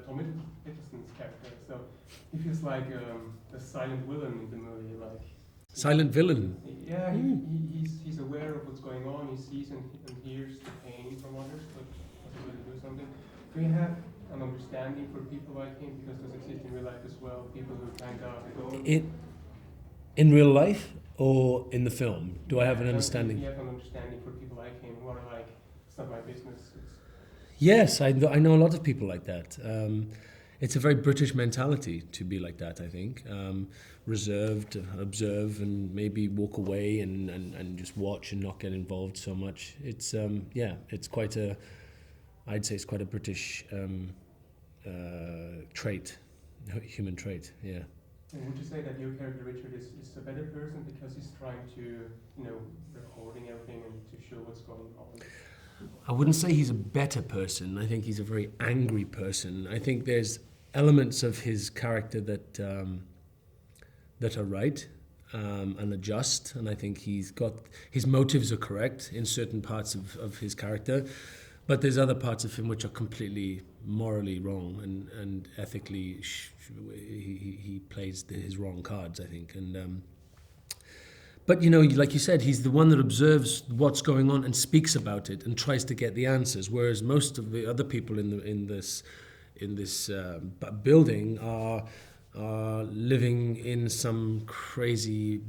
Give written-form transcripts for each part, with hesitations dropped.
Tom Hiddleston's character. So he feels like a silent villain in the movie. Like Silent villain. yeah, he's aware of what's going on. He sees and hears the pain from others, but doesn't really do something. Do you have an understanding for people like him? Because those exist in real life as well. People who kind of go. In real life or in the film? Do I have an understanding? Do you have an understanding for people like him who are like, it's not my business? Yes, I know a lot of people like that. It's a very British mentality to be like that, I think. Reserved, observe, and maybe walk away and just watch and not get involved so much. It's, it's quite a, I'd say it's quite a British trait, human trait, yeah. And would you say that your character Richard is a better person because he's trying to, recording everything and to show what's going on? I wouldn't say he's a better person. I think he's a very angry person. I think there's elements of his character that are right and are just, and I think his motives are correct in certain parts of his character, but there's other parts of him which are completely morally wrong and ethically he plays his wrong cards, I think. And but like you said, he's the one that observes what's going on and speaks about it and tries to get the answers, whereas most of the other people in this building are living in some crazy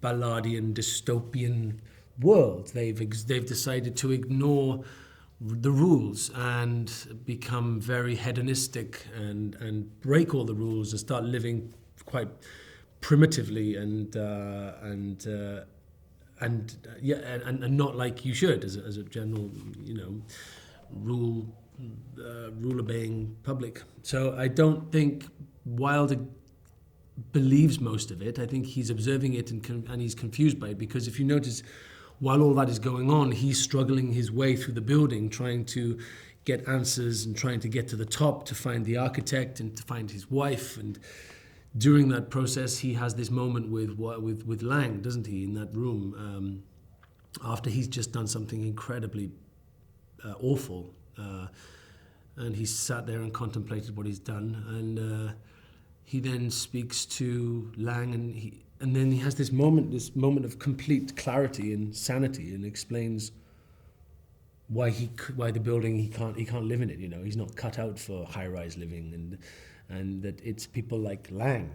Balladian dystopian world. They've decided to ignore the rules and become very hedonistic and break all the rules and start living quite primitively and not like you should as a general rule obeying public. So I don't think Wilder believes most of it. I think he's observing it and he's confused by it, because if you notice, while all that is going on, he's struggling his way through the building, trying to get answers and trying to get to the top to find the architect and to find his wife. And during that process, he has this moment with Lang, doesn't he, in that room, after he's just done something incredibly awful. And he sat there and contemplated what he's done. And he then speaks to Lang, and then he has this moment of complete clarity and sanity, and explains why the building he can't live in it. He's not cut out for high-rise living, and that it's people like Lang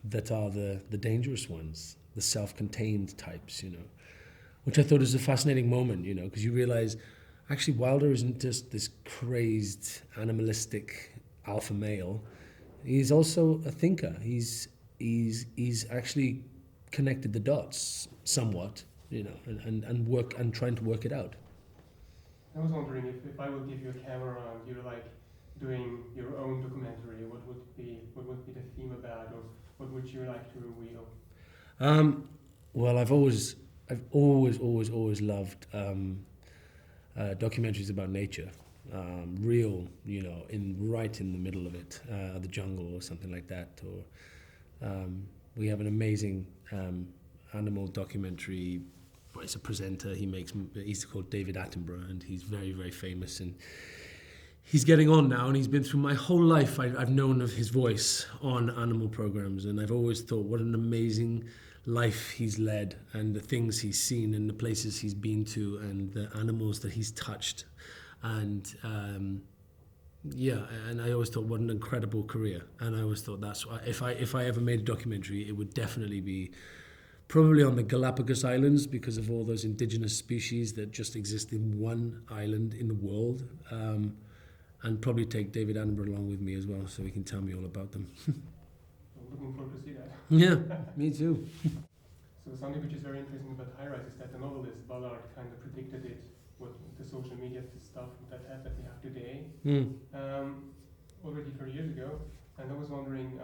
that are the dangerous ones, the self-contained types. Which I thought was a fascinating moment. Because you realize actually Wilder isn't just this crazed animalistic alpha male. He's also a thinker. He's actually connected the dots somewhat, and trying to work it out. I was wondering if I would give you a camera and you're like doing your own documentary, what would be the theme about, or what would you like to reveal? Well, I've always loved documentaries about nature. Real, right in the middle of it, the jungle or something like that. Or we have an amazing animal documentary. He's a presenter. He's called David Attenborough, and he's very, very famous. And he's getting on now, and he's been through my whole life. I've known of his voice on animal programs, and I've always thought what an amazing life he's led, and the things he's seen, and the places he's been to, and the animals that he's touched. And and I always thought what an incredible career. And I always thought that's why if I ever made a documentary, it would definitely be probably on the Galapagos Islands, because of all those indigenous species that just exist in one island in the world. And probably take David Attenborough along with me as well, so he can tell me all about them. I'm looking forward to see that. Yeah, me too. So something which is very interesting about high-rise is that the novelist Ballard kind of predicted it, what the social media stuff that we have today, already 30 years ago. And I was wondering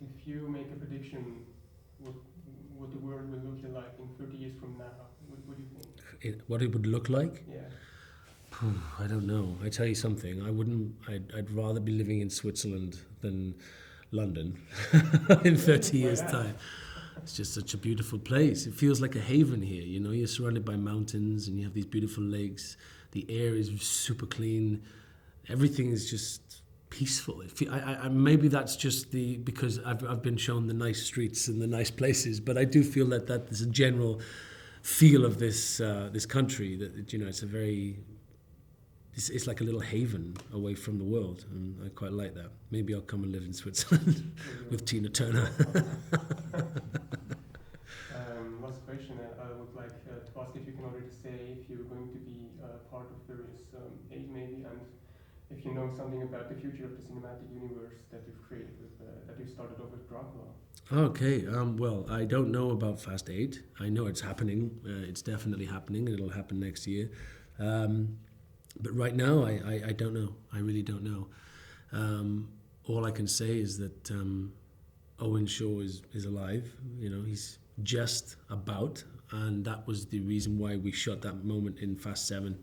if you make a prediction what the world will look like in 30 years from now. What do you think? What it would look like? Yeah. I don't know. I tell you something. I'd rather be living in Switzerland than London in 30 years' time. It's just such a beautiful place. It feels like a haven here. You're surrounded by mountains and you have these beautiful lakes. The air is super clean. Everything is just peaceful. Maybe that's just because I've been shown the nice streets and the nice places, but I do feel that there's a general feel of this country that, you know, it's like a little haven away from the world, and I quite like that. Maybe I'll come and live in Switzerland with Tina Turner. Last question. I would like to ask if you can already say if you're going to be part of various aid maybe, and if you know something about the future of the cinematic universe that you've created that you started off with Dracula. Okay, well, I don't know about Fast 8. I know it's happening. It's definitely happening, and it'll happen next year. But right now, I don't know. I really don't know. All I can say is that Owen Shaw is alive. You know, he's just about, and that was the reason why we shot that moment in Fast 7.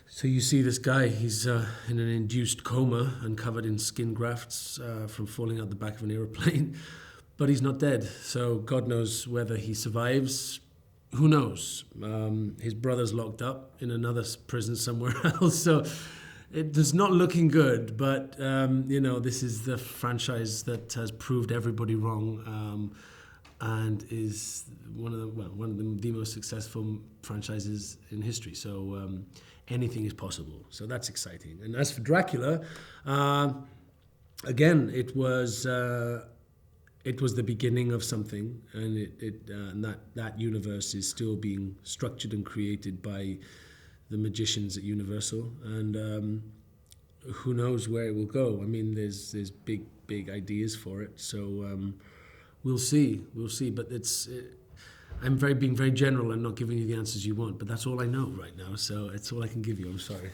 So you see this guy, he's in an induced coma and covered in skin grafts from falling out the back of an aeroplane, but he's not dead. So God knows whether he survives. Who knows? His brother's locked up in another prison somewhere else. So it's not looking good, but you know, this is the franchise that has proved everybody wrong, and is one of the most successful franchises in history. So anything is possible. So that's exciting. And as for Dracula, again, it was the beginning of something, and and that universe is still being structured and created by the magicians at Universal, and who knows where it will go. I mean, there's big ideas for it, so we'll see. But I'm being very general and not giving you the answers you want, but that's all I know right now, so it's all I can give you. I'm sorry.